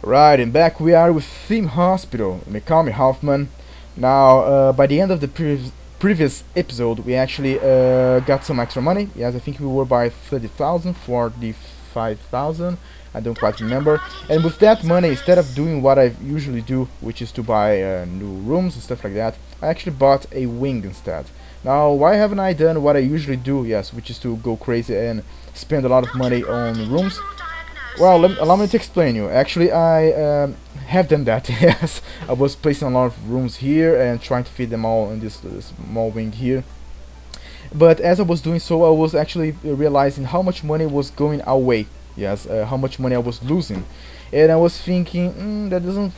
Right, and back we are with Theme Hospital. They call me Hauffman. Now, by the end of the previous episode, we actually got some extra money. Yes, I think we were by 30,000, 45,000. I don't quite remember. And with that money, instead of doing what I usually do, which is to buy new rooms and stuff like that, I actually bought a wing instead. Now, why haven't I done what I usually do? Yes, which is to go crazy and spend a lot of money on rooms. Well, allow me to explain you. Actually, I have done that. Yes, I was placing a lot of rooms here and trying to fit them all in this small wing here. But as I was doing so, I was actually realizing how much money was going away. Yes, how much money I was losing, and I was thinking that doesn't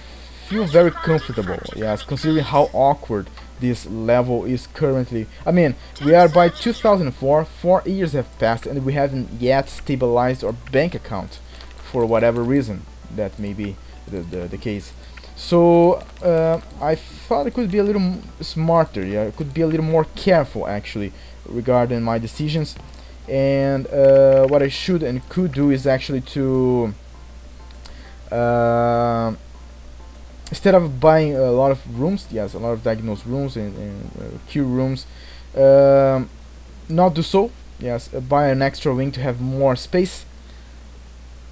feel very comfortable. Yes, considering how awkward this level is currently. I mean, we are by 2004. 4 years have passed, and we haven't yet stabilized our bank account. For whatever reason that may be the case. So I thought it could be a little smarter, yeah, it could be a little more careful actually regarding my decisions, and what I should and could do is actually to instead of buying a lot of rooms, yes, a lot of diagnosed rooms and cure rooms, not do so. Yes, buy an extra wing to have more space.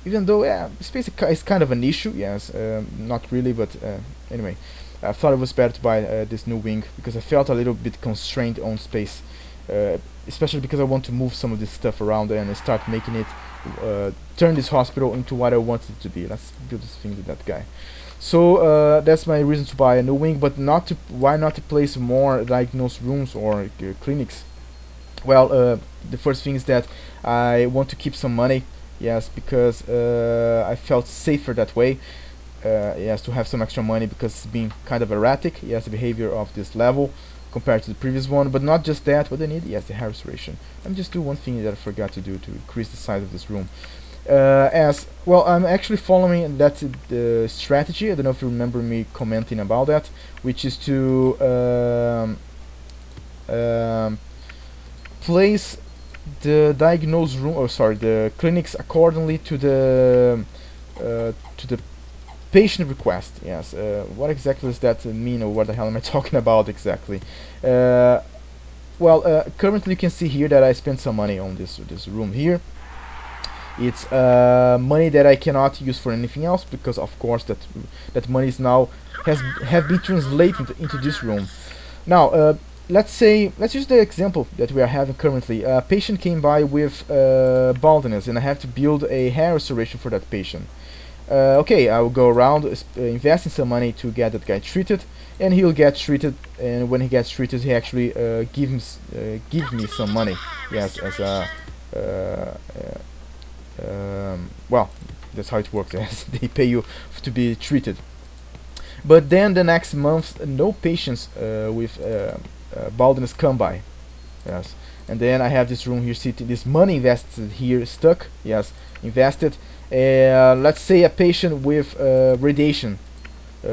Even though, yeah, space is kind of an issue, yes, not really, but anyway, I thought it was better to buy this new wing because I felt a little bit constrained on space, especially because I want to move some of this stuff around and start making it, turn this hospital into what I want it to be. Let's build this thing with that guy. So that's my reason to buy a new wing, but why not to place more diagnosed rooms or clinics? Well, the first thing is that I want to keep some money. Yes, because I felt safer that way. Yes, to have some extra money because it's been kind of erratic. Yes, the behavior of this level compared to the previous one. But not just that. What I need, yes, the hair restoration. Let me just do one thing that I forgot to do to increase the size of this room. As well, I'm actually following that strategy. I don't know if you remember me commenting about that, which is to place the diagnosed room, or sorry, the clinics accordingly to the patient request. Yes, what exactly does that mean, or what the hell am I talking about exactly? Well, currently you can see here that I spent some money on this room here. It's money that I cannot use for anything else because, of course, that money is now have been translated into this room. Now, let's use the example that we are having currently. A patient came by with baldness, and I have to build a hair restoration for that patient. Okay, I will go around investing some money to get that guy treated, and he'll get treated. And when he gets treated, he actually give me some money. Yes, as a well, that's how it works. Yes, they pay you to be treated. But then the next month, no patients with baldness come by. Yes, and then I have this room here sitting, this money invested here stuck. Yes, invested. Let's say a patient with radiation,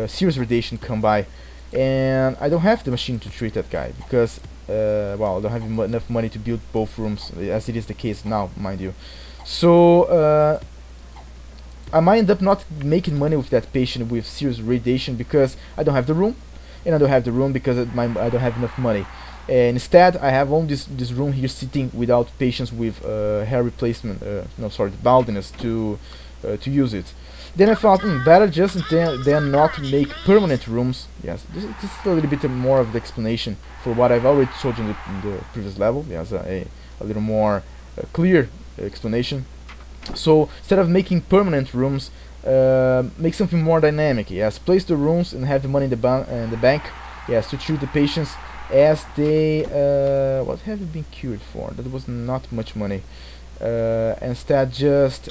serious radiation, come by, and I don't have the machine to treat that guy because well, I don't have enough money to build both rooms, as it is the case now, mind you. So I might end up not making money with that patient with serious radiation because I don't have the room, and I don't have the room because I don't have enough money. And instead, I have only this room here sitting without patients with hair replacement, no, sorry, baldness to use it. Then I thought, better just than not make permanent rooms. Yes, this is a little bit more of the explanation for what I've already told you in the previous level. Yes, a little more clear explanation. So instead of making permanent rooms, make something more dynamic. Yes, place the rooms and have the money in the bank. Yes, to treat the patients as they what have you been cured for? That was not much money. Instead, just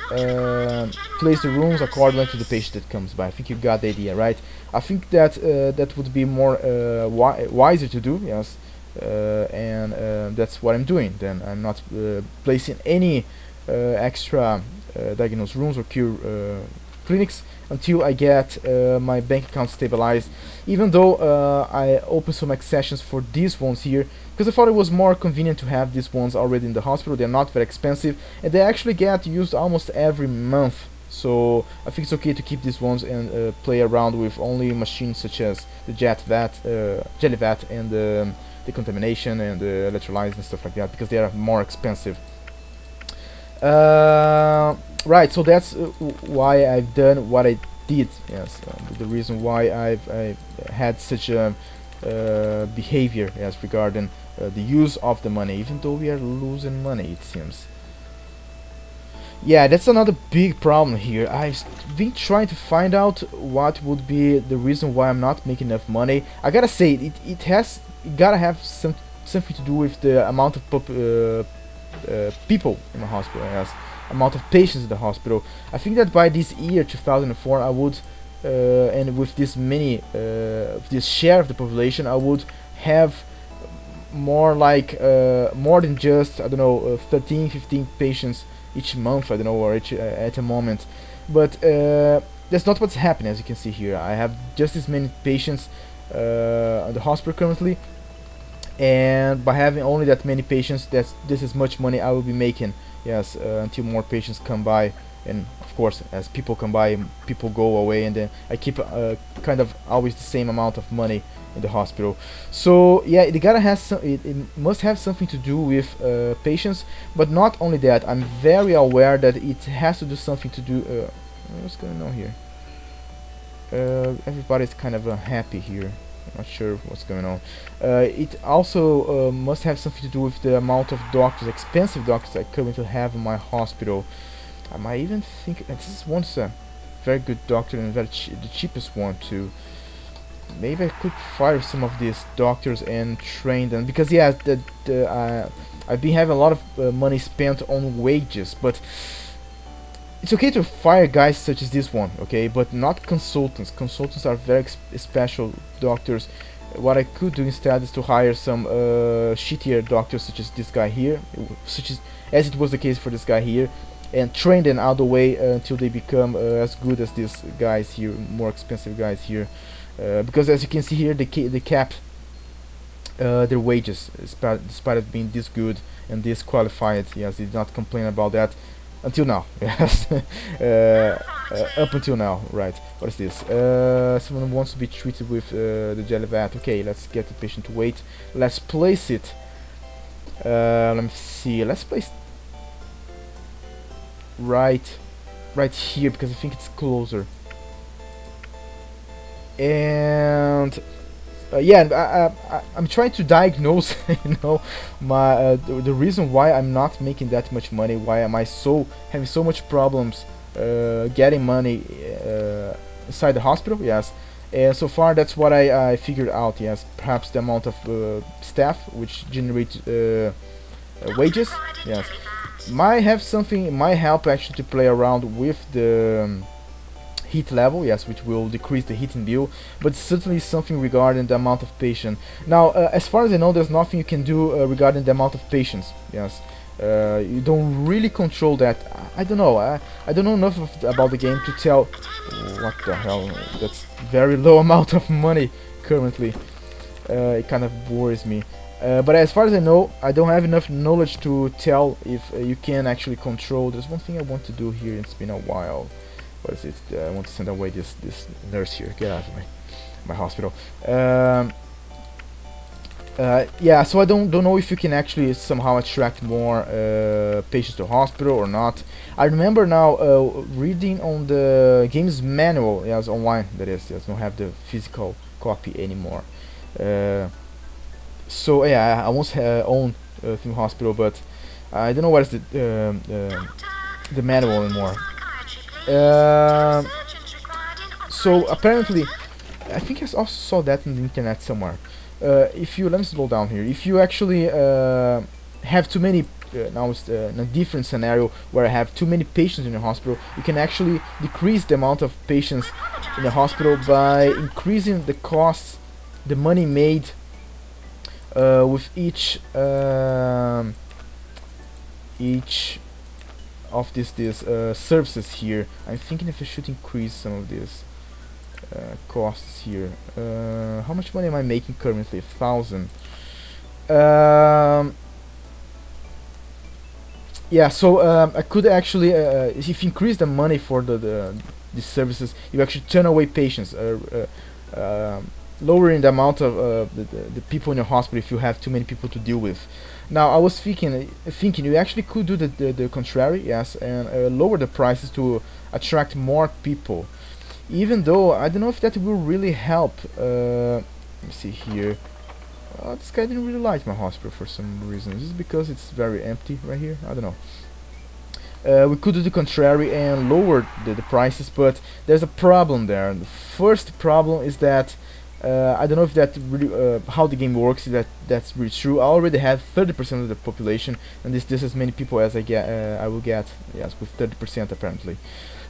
place the rooms according to the patient that comes by. I think you got the idea, right? I think that that would be more wiser to do. Yes, and that's what I'm doing. Then I'm not placing any extra diagnosed rooms or cure clinics until I get my bank account stabilized, even though I opened some accessions for these ones here because I thought it was more convenient to have these ones already in the hospital. They're not very expensive and they actually get used almost every month. So I think it's okay to keep these ones and play around with only machines such as the jelly vat, and decontamination and electrolytes and stuff like that, because they are more expensive. Right, so that's why I've done what I did. Yes, the reason why I've had such a behavior, yes, regarding the use of the money, even though we are losing money, it seems. Yeah, that's another big problem here. I've been trying to find out what would be the reason why I'm not making enough money. I gotta say, it gotta have something to do with the amount of people in the hospital, yes, amount of patients in the hospital. I think that by this year 2004, I would, and with this many, this share of the population, I would have more like more than just, I don't know, 13, 15 patients each month, I don't know, or each at a moment. But that's not what's happening, as you can see here. I have just as many patients at the hospital currently, and by having only that many patients, this is much money I will be making, yes, until more patients come by. And of course, as people come by, people go away, and then I keep kind of always the same amount of money in the hospital. So yeah, it gotta have some, it must have something to do with patients. But not only that, I'm very aware that it has to do something to do. What's going on here? Everybody's kind of happy here. I'm not sure what's going on. It also must have something to do with the amount of doctors, expensive doctors I currently have in my hospital. I might even think this is one's a very good doctor, and the cheapest one too. Maybe I could fire some of these doctors and train them, because yeah, I've been having a lot of money spent on wages. But it's okay to fire guys such as this one, okay, but not consultants. Consultants are very special doctors. What I could do instead is to hire some shittier doctors, such as this guy here, as it was the case for this guy here, and train them all the way until they become as good as these guys here, more expensive guys here. Because as you can see here, they cap their wages despite of being this good and this qualified. Yes, they did not complain about that until now. Yes, up until now. Right. What is this? Someone wants to be treated with the jelly vat. Okay, let's get the patient to wait. Let's place it. Let me see. Let's place right here, because I think it's closer. And yeah, I'm trying to diagnose, you know, my the reason why I'm not making that much money. Why am I having so much problems getting money inside the hospital? Yes, and so far that's what I figured out. Yes, perhaps the amount of staff which generate wages. Yes, might help actually to play around with the heat level, yes, which will decrease the heating bill, but certainly something regarding the amount of patients. Now, as far as I know, there's nothing you can do regarding the amount of patients. Yes, you don't really control that. I don't know. I don't know enough about the game to tell. What the hell? That's very low amount of money currently. It kind of worries me. But as far as I know, I don't have enough knowledge to tell if you can actually control. There's one thing I want to do here. It's been a while. What is it? I want to send away this nurse here. Get out of my hospital. Yeah, so I don't know if you can actually somehow attract more patients to hospital or not. I remember now reading on the game's manual, yes, online. That is, yes, don't have the physical copy anymore. So yeah, I once owned Film Hospital, but I don't know what is the manual anymore. So apparently, I think I also saw that on the internet somewhere. If you, let me slow down here. If you actually have too many, now it's in a different scenario where I have too many patients in the hospital, you can actually decrease the amount of patients in the hospital by increasing the costs, the money made with each of these services here. I'm thinking if I should increase some of these costs here. How much money am I making currently? 1,000. Yeah, so I could actually, if you increase the money for these services, you actually turn away patients, lowering the amount of the people in your hospital if you have too many people to deal with. Now I was thinking you actually could do the contrary, yes, and lower the prices to attract more people. Even though I don't know if that will really help. Let me see here. This guy didn't really like my hospital for some reason. Is this because it's very empty right here? I don't know. We could do the contrary and lower the prices, but there's a problem there. The first problem is that I don't know if that really how the game works. That's really true. I already have 30% of the population, and this as many people as I will get. Yes, with 30% apparently.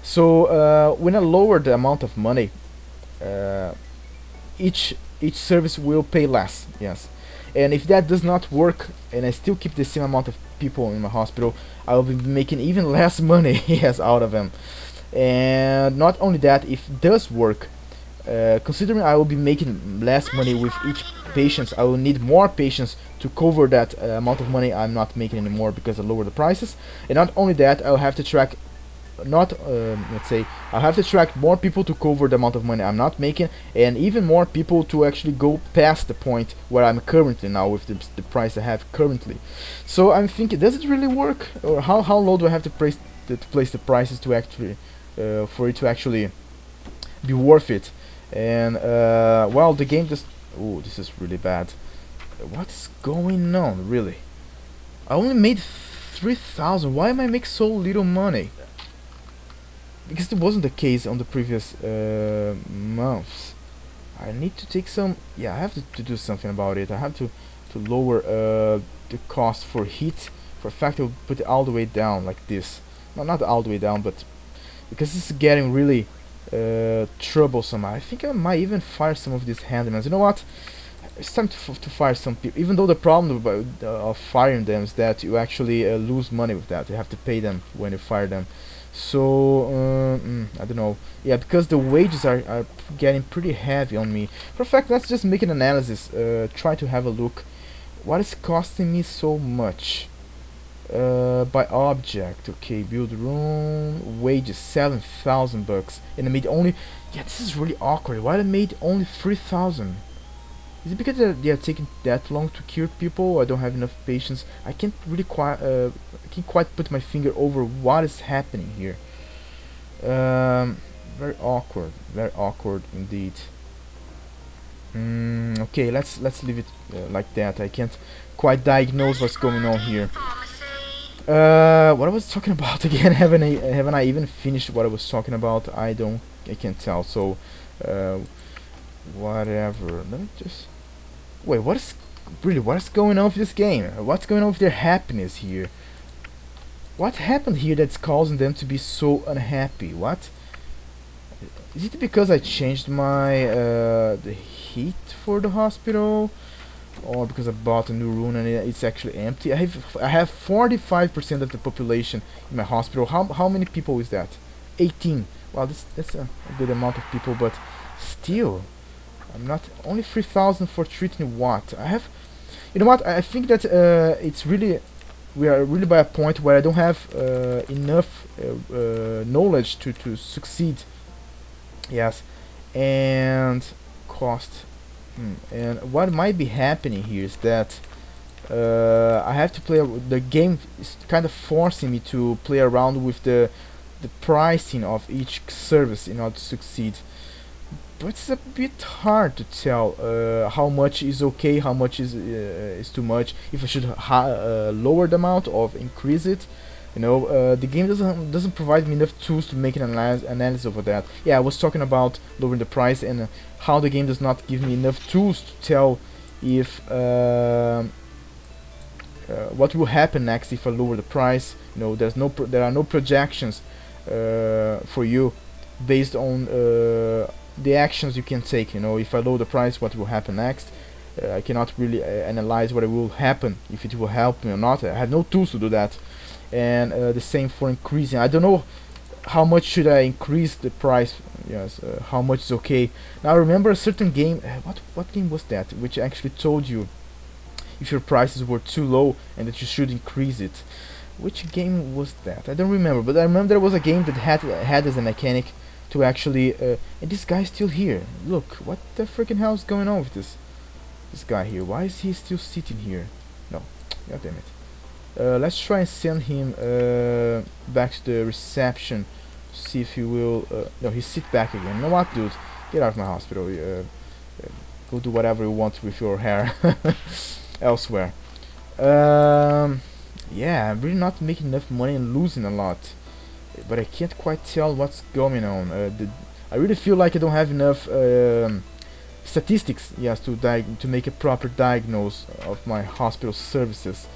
So when I lower the amount of money, uh, each service will pay less. Yes, and if that does not work, and I still keep the same amount of people in my hospital, I will be making even less money yes out of them. And not only that, if it does work, considering I will be making less money with each patient, I will need more patients to cover that amount of money I'm not making anymore because I lower the prices. And not only that, I'll have to track not let's say I have to track more people to cover the amount of money I'm not making, and even more people to actually go past the point where I'm currently now with the price I have currently. So I'm thinking, does it really work, or how low do I have to place the prices to actually for it to actually be worth it? And well, the game just, oh, this is really bad. What's going on, really? I only made 3,000. Why am I making so little money? Because it wasn't the case on the previous months. I need to take some, yeah, I have to do something about it. I have to lower the cost for heat. For a fact, I'll put it all the way down like this. No, not all the way down, but because this is getting really troublesome. I think I might even fire some of these handymen. You know what? It's time to fire some people. Even though the problem of firing them is that you actually lose money with that. You have to pay them when you fire them. So I don't know. Yeah, because the wages are getting pretty heavy on me. For a fact, let's just make an analysis. Try to have a look. What is costing me so much? By object, okay, build room, wages 7,000 bucks, and I made only, yeah, this is really awkward. Why I made only 3,000? Is it because they are taking that long to cure people? I don't have enough patience. I can't really I can't quite put my finger over what is happening here. Very awkward indeed. Okay, let's leave it like that. I can't quite diagnose what's going on here. What I was talking about again? Haven't I even finished what I was talking about? I can't tell. So, whatever. Let me just wait. What is going on with this game? What's going on with their happiness here? What happened here that's causing them to be so unhappy? What is it? Because I changed my the heat for the hospital, or because I bought a new room and it's actually empty? I have 45% of the population in my hospital. How many people is that? 18. Well, that's a good amount of people, but still, I'm not only 3,000 for treating what I have. You know what? I think that it's really, we are really by a point where I don't have enough knowledge to succeed. Yes, and cost. And what might be happening here is that I have to play. The game is kind of forcing me to play around with the pricing of each service in order to succeed. But it's a bit hard to tell how much is okay, how much is too much. If I should lower the amount or increase it. You know, the game doesn't provide me enough tools to make an analysis over that. Yeah, I was talking about lowering the price and how the game does not give me enough tools to tell if what will happen next if I lower the price. You know, there are no projections for you based on the actions you can take. You know, if I lower the price, what will happen next? I cannot really analyze what will happen, if it will help me or not. I have no tools to do that. And the same for increasing. I don't know how much should I increase the price. Yes, how much is okay. Now I remember a certain game. What game was that? Which actually told you if your prices were too low and that you should increase it. Which game was that? I don't remember, but I remember there was a game that had as a mechanic to actually. And this guy's still here. Look, what the freaking hell is going on with this guy here? Why is he still sitting here? No, god damn it. Let's try and send him back to the reception. See if he will. No, he sit back again. You know what, dude? Get out of my hospital. Go do whatever you want with your hair elsewhere. Yeah, I'm really not making enough money and losing a lot, but I can't quite tell what's going on. I really feel like I don't have enough statistics, yes, to make a proper diagnose of my hospital services.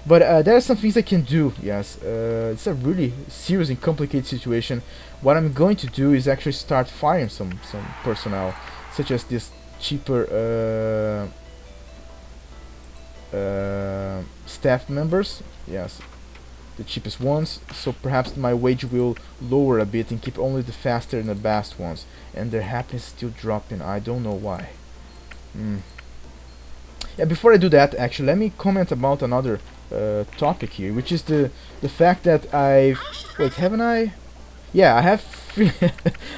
But there are some things I can do. Yes, it's a really serious and complicated situation. What I'm going to do is actually start firing some personnel, such as this cheaper staff members. Yes, the cheapest ones. So perhaps my wage will lower a bit and keep only the faster and the best ones. And their happiness is still dropping. I don't know why. Yeah, before I do that, actually, let me comment about another topic here, which is the fact that wait, haven't I? Yeah, I have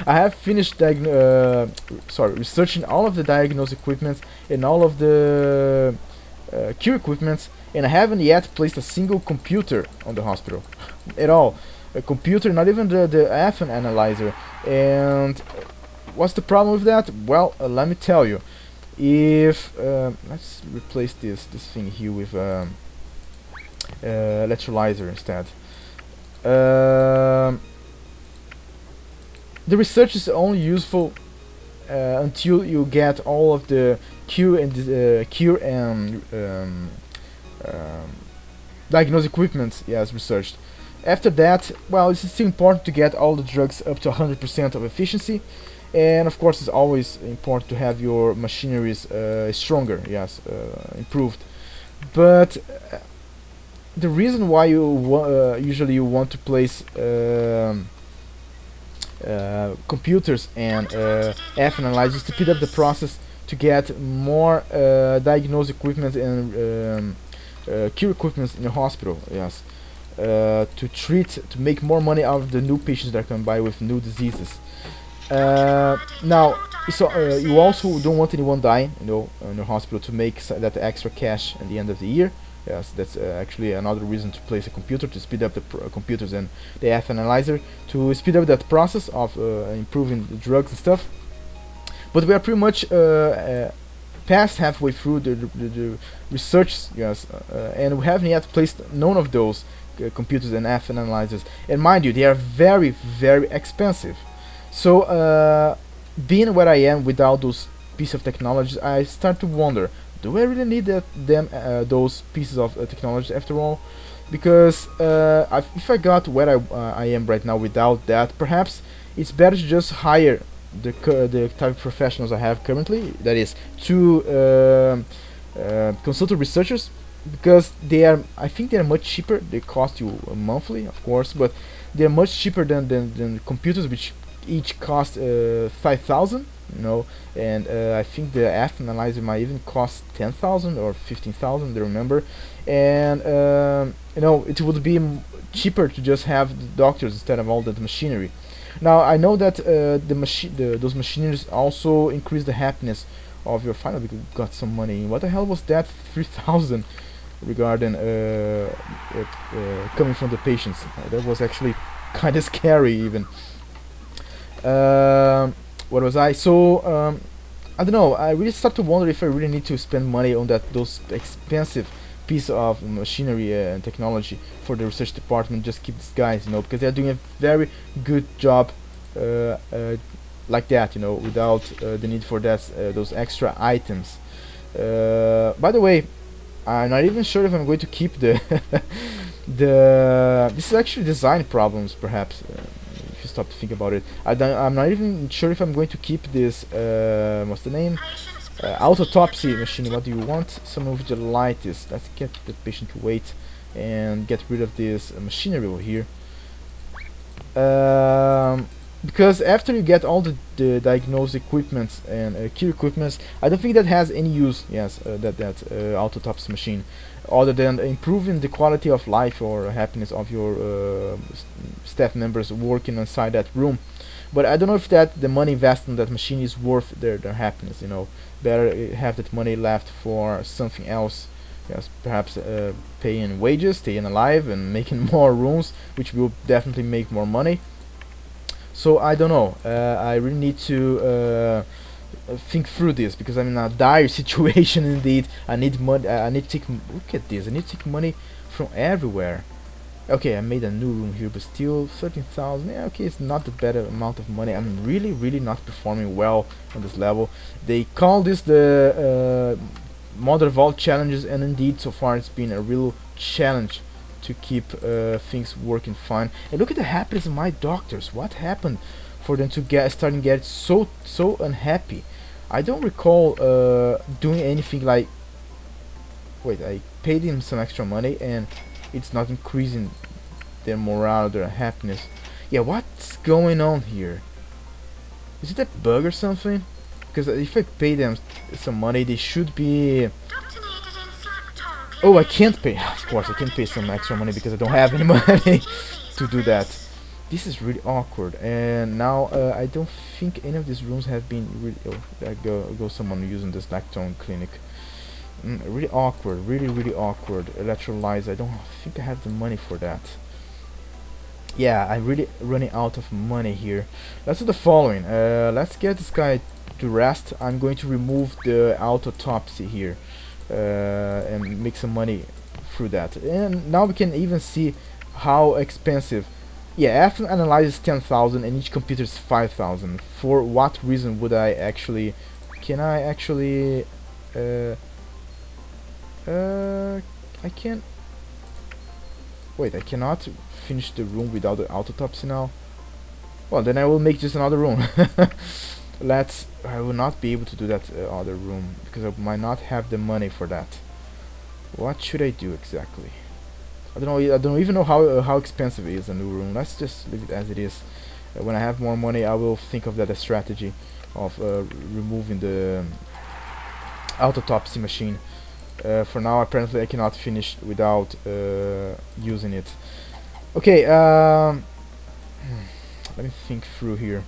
I have finished researching all of the diagnose equipment and all of the cure equipment, and I haven't yet placed a single computer on the hospital at all. A computer, not even the Hauffman analyzer. And what's the problem with that? Well, let me tell you. If let's replace this thing here with electrolyzer instead. The research is only useful until you get all of the cure and diagnose equipment, yes, researched. After that, well, it's still important to get all the drugs up to 100% of efficiency, and of course it's always important to have your machineries stronger, yes, improved. But the reason why you usually you want to place computers and F analyzers to speed up the process, to get more diagnose equipment and cure equipment in the hospital, yes, to make more money out of the new patients that come by with new diseases. Now, so you also don't want anyone dying, you know, in the hospital, to make that extra cash at the end of the year. Yes, that's actually another reason to place a computer, to speed up the computers and the F analyzer, to speed up that process of improving the drugs and stuff. But we are pretty much past halfway through the research, yes, and we haven't yet placed none of those computers and F analyzers. And mind you, they are very, very expensive. So being where I am without those pieces of technology, I start to wonder, do I really need those pieces of technology after all? Because if I got where I am right now without that, perhaps it's better to just hire the type of professionals I have currently. That is, 2 consultant researchers, because I think they are much cheaper. They cost you monthly, of course, but they are much cheaper than computers, which each cost 5,000. You know, and I think the F analyzer might even cost 10,000 or 15,000. I don't remember. And you know, it would be cheaper to just have the doctors instead of all that machinery. Now I know that those machineries also increase the happiness of your final, because you got some money. What the hell was that? 3,000 regarding coming from the patients. That was actually kind of scary even. What was I? So I don't know. I really start to wonder if I really need to spend money on those expensive piece of machinery and technology for the research department. Just keep these guys, you know, because they're doing a very good job like that, you know, without the need for those extra items. By the way, I'm not even sure if I'm going to keep the this is actually design problems, perhaps. If you stop to think about it, I'm not even sure if I'm going to keep this what's the name, autopsy machine. What do you want? Someone with the lightest. Let's get the patient to wait and get rid of this machinery over here, because after you get all the diagnose equipment and cure equipment, I don't think that has any use. Yes, that autopsy machine. other than improving the quality of life or happiness of your staff members working inside that room. But I don't know if that the money invested in that machine is worth their happiness. You know, better have that money left for something else. Yes, perhaps paying wages, staying alive, and making more rooms, which will definitely make more money. So I don't know. I really need to think through this because I'm in a dire situation indeed. I need money. I need to take. Look at this. I need to take money from everywhere. Okay, I made a new room here, but still 13,000. Yeah, okay, it's not the better amount of money. I'm really not performing well on this level. They call this the Mother Vault challenges, and indeed, so far it's been a real challenge to keep things working fine. And look at the happiness of my doctors. What happened for them to get so unhappy? I don't recall doing anything like. Wait, I paid him some extra money and it's not increasing their morale, their happiness. Yeah, what's going on here? Is it a bug or something? Because if I pay them some money, they should be. Oh, I can't pay. Of course, I can't pay some extra money because I don't have any money to do that. This is really awkward. And now I don't think any of these rooms have been really. Oh, there go someone using this lactone clinic. Really awkward, really awkward. Electrolyzer, I don't think I have the money for that. Yeah, I'm really running out of money here. Let's do the following. Let's get this guy to rest. I'm going to remove the autopsy here and make some money through that. And now we can even see how expensive. Yeah, after analysis 10,000 and each computer is 5,000. For what reason would I actually? Can I actually? I can't. Wait, I cannot finish the room without the autopsy now. Well, then I will make just another room. I will not be able to do that other room because I might not have the money for that. What should I do exactly? I don't know. I don't even know how expensive it is a new room. Let's just leave it as it is. When I have more money, I will think of that strategy of removing the autopsy machine. For now, apparently I cannot finish without using it. Okay, let me think through here.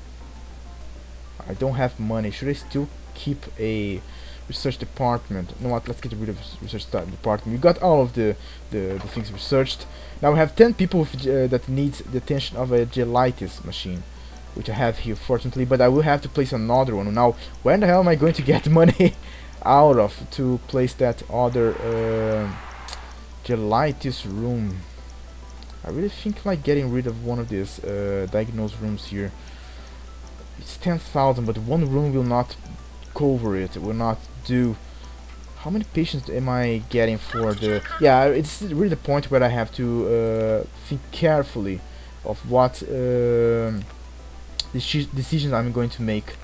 I don't have money. Should I still keep a research department? You know what? Let's get rid of research department. We got all of the things researched. Now we have 10 people with, that needs the attention of a gelitis machine, which I have here, fortunately. But I will have to place another one. Now, where the hell am I going to get money out of to place that other gelitis room? I really think like getting rid of one of these diagnosed rooms here. It's 10,000, but one room will not cover it. It will not do. How many patients am I getting for the? Yeah, it's really the point where I have to think carefully of what decisions I'm going to make.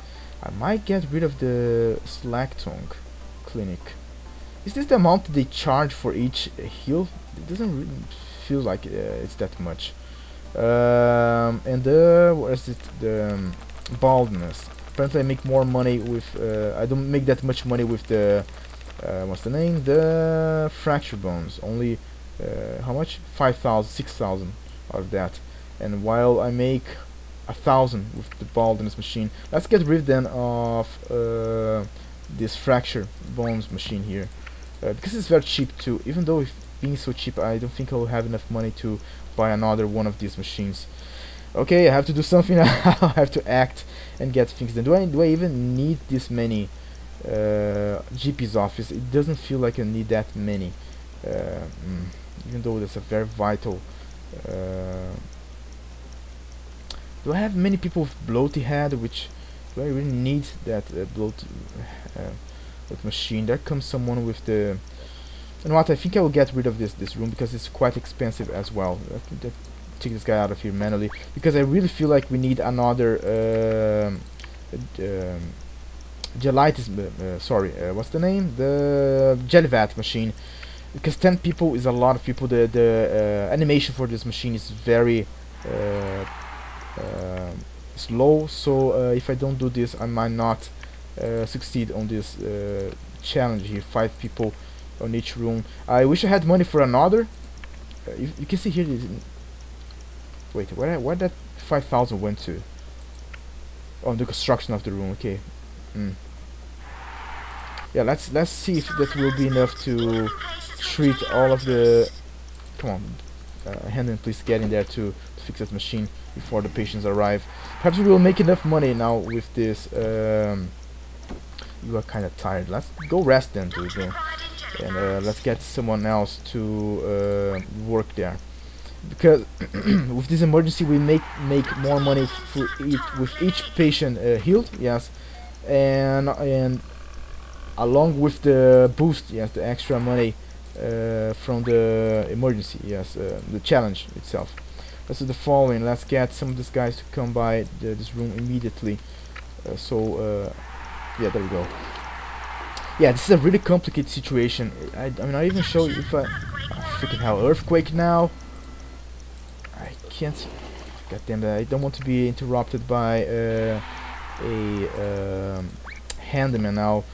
I might get rid of the Slacktong clinic. Is this the amount they charge for each heal? It doesn't really feel like it's that much. And what is it? The baldness. Apparently I make more money with I don't make that much money with the what's the name? The fracture bones. Only how much? 5,000, 6,000 out of that. And while I make 1,000 with the baldness machine. Let's get rid then of this fracture bones machine here. Because it's very cheap too. Even though if being so cheap, I don't think I'll have enough money to buy another one of these machines. Okay, I have to do something. I have to act and get things done. Do I even need this many GP's office? It doesn't feel like I need that many. Even though that's a very vital. Do I have many people with bloaty head? Which do I really need that bloat machine? There comes someone with the. You know what? I think I will get rid of this room because it's quite expensive as well. I can take this guy out of here manually because I really feel like we need another gelitis. Sorry, what's the name? The jellyvat machine. Because 10 people is a lot of people. The animation for this machine is very slow. So if I don't do this, I might not succeed on this challenge here. 5 people on each room. I wish I had money for another. You can see here. Wait, where that 5,000 went to? Oh, the construction of the room. Okay. Yeah, let's see if that will be enough to treat all of the. Come on, Hendon, please get in there to fix that machine before the patients arrive. Perhaps we will make enough money now with this. You are kind of tired. Let's go rest then, dude. And let's get someone else to work there. Because with this emergency, we make more money for with each patient healed. Yes, and along with the boost, yes, the extra money from the emergency, yes, the challenge itself. Let's do the following. Let's get some of these guys to come by this room immediately. Yeah, there we go. Yeah, this is a really complicated situation. I mean, I even show you if I... Oh, freaking hell, earthquake now. I can't... God damn it, I don't want to be interrupted by a handyman now.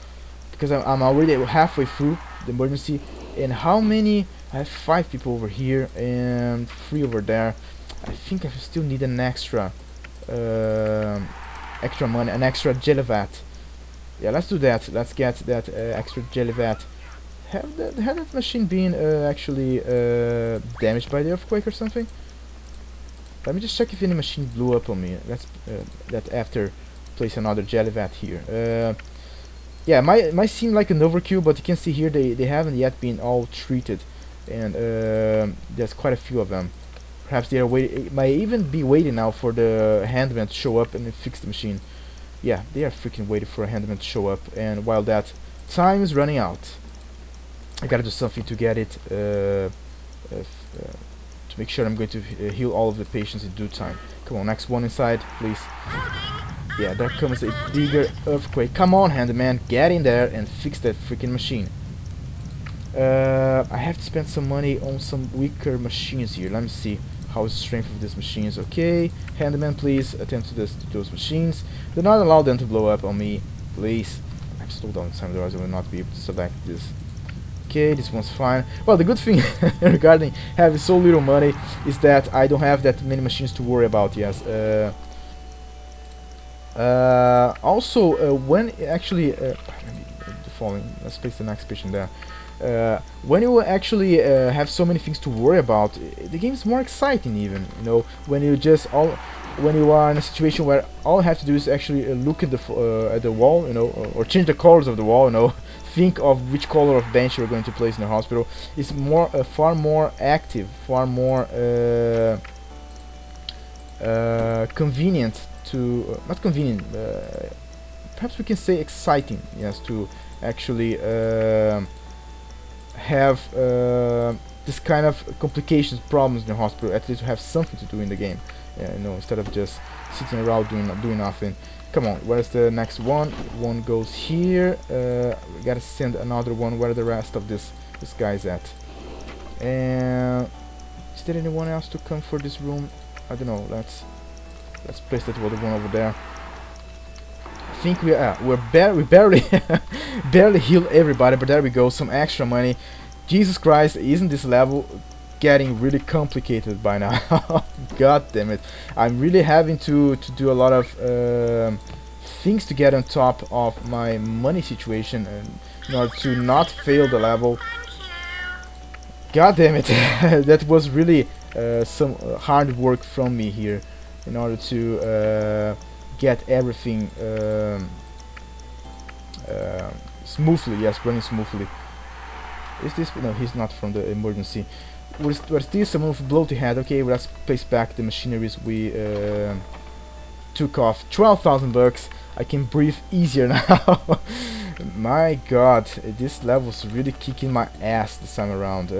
Because I'm already halfway through the emergency. And how many? I have 5 people over here and 3 over there. I think I still need an extra extra money, an extra jelly vat. Yeah, let's do that. Let's get that extra jelly vat. Have that machine been actually damaged by the earthquake or something? Let me just check if any machine blew up on me. Let's that after place another jelly vat here. Yeah, might seem like an overkill, but you can see here they haven't yet been all treated, and there's quite a few of them. Perhaps they are waiting. Might even be waiting now for the handyman to show up and fix the machine. Yeah, they are freaking waiting for a handyman to show up, and while that time is running out, I gotta do something to get it to make sure I'm going to heal all of the patients in due time. Come on, next one inside, please. Yeah, there comes a bigger earthquake. Come on, handyman, get in there and fix that freaking machine. I have to spend some money on some weaker machines here. Let me see how is the strength of these machines. Okay, handyman, please attend to those machines. Do not allow them to blow up on me, please. I have to slow down time, otherwise I will not be able to select this. Okay, this one's fine. Well, the good thing regarding having so little money is that I don't have that many machines to worry about. Yes. Also, when actually, the following, let's place the next patient there. When you actually have so many things to worry about, the game is more exciting. Even, you know, when you are in a situation where all you have to do is actually look at the wall, you know, or change the colors of the wall, you know, think of which color of bench you're going to place in the hospital. It's more, far more active, far more convenient to, not convenient, perhaps we can say exciting, yes, to actually have this kind of complications, problems in the hospital. At least you have something to do in the game, you know, instead of just sitting around doing nothing. Come on, where's the next one? One goes here. We gotta send another one. Where are the rest of this guy's at? And is there anyone else to come for this room? I don't know. Let's place that other one over there. I think we barely barely healed everybody, but there we go. Some extra money. Jesus Christ, isn't this level getting really complicated by now? God damn it! I'm really having to do a lot of things to get on top of my money situation in order to not fail the level. God damn it! That was really some hard work from me here in order to get everything smoothly. Yes, running smoothly. Is this? No, he's not from the emergency. We're still someone with bloaty head. Okay, let's place back the machineries we took off. 12,000 bucks. I can breathe easier now. My God, this level's really kicking my ass this time around.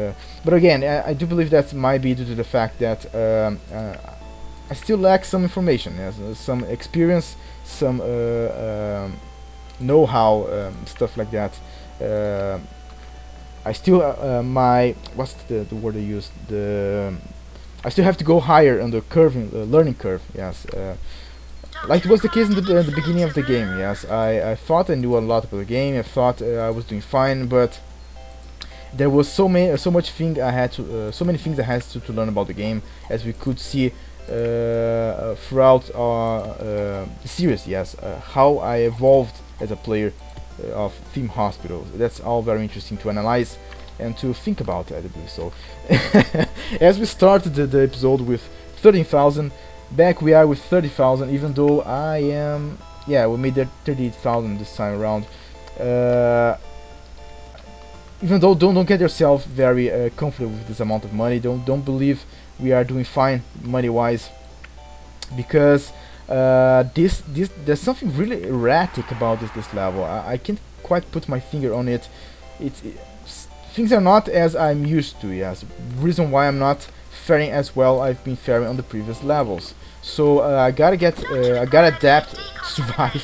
But again, I do believe that might be due to the fact that I still lack some information, yes, some experience, some know-how, stuff like that. I still my what's the word I used? I still have to go higher on the learning curve. Yes, like it was the case in the beginning of the game. Yes, I thought I knew a lot about the game. I thought I was doing fine, but there was so much thing I had to so many things I had to learn about the game, as we could see throughout our series. Yes, how I evolved as a player of Theme Hospital. That's all very interesting to analyze and to think about, I believe. So as we started the episode with 13,000, back we are with 30,000, even though I am, yeah, we made that 38,000 this time around. Even though don't get yourself very comfortable with this amount of money. Don't believe we are doing fine money wise, because there's something really erratic about this level. I can't quite put my finger on it. Things are not as I'm used to. Yes, reason why I'm not faring as well I've been faring on the previous levels. So I gotta adapt to survive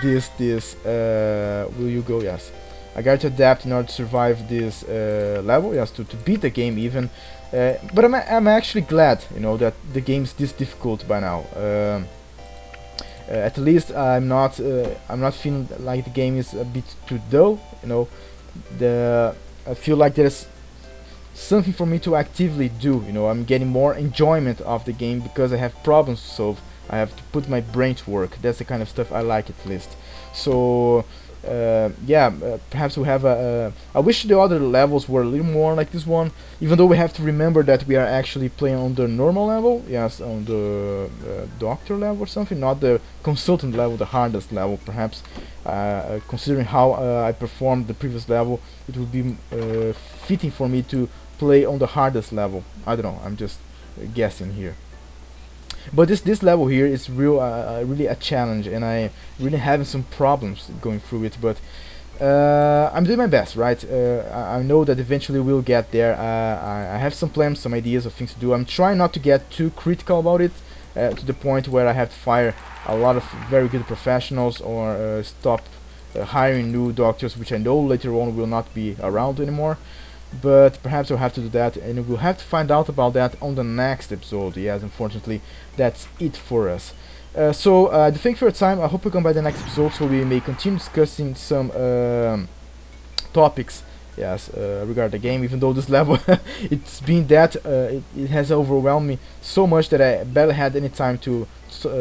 this. Will you go? Yes. I got to adapt in order to survive this level, yes, to beat the game even. But I'm actually glad, you know, that the game's this difficult by now. At least I'm not feeling like the game is a bit too dull. You know, I feel like there's something for me to actively do. You know, I'm getting more enjoyment of the game because I have problems to solve. I have to put my brain to work. That's the kind of stuff I like, at least. So. Yeah, perhaps we have I wish the other levels were a little more like this one, even though we have to remember that we are actually playing on the normal level, yes, on the doctor level or something, not the consultant level, the hardest level. Perhaps considering how I performed the previous level, it would be fitting for me to play on the hardest level. I don't know, I'm just guessing here. But this level here is really a challenge, and I really having some problems going through it. But I'm doing my best, right? I know that eventually we'll get there. I have some plans, some ideas of things to do. I'm trying not to get too critical about it, to the point where I have to fire a lot of very good professionals, or stop hiring new doctors, which I know later on will not be around anymore. But perhaps I'll have to do that, and we'll have to find out about that on the next episode. Yes, unfortunately, that's it for us. So thank you for your time. I hope you come by the next episode so we may continue discussing some topics, yes, regarding the game. Even though this level, it's been that it has overwhelmed me so much that I barely had any time to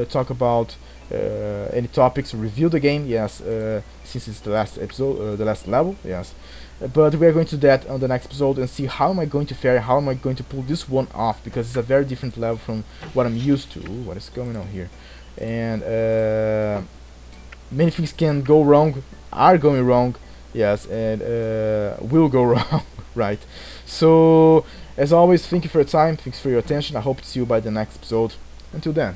talk about any topics, review the game. Yes, since it's the last episode, the last level. Yes. But we are going to do that on the next episode and see how am I going to fare, how am I going to pull this one off, because it's a very different level from what I'm used to. Ooh, what is going on here? And many things can go wrong, are going wrong, yes, and will go wrong, right? So, as always, thank you for your time, thanks for your attention. I hope to see you by the next episode. Until then.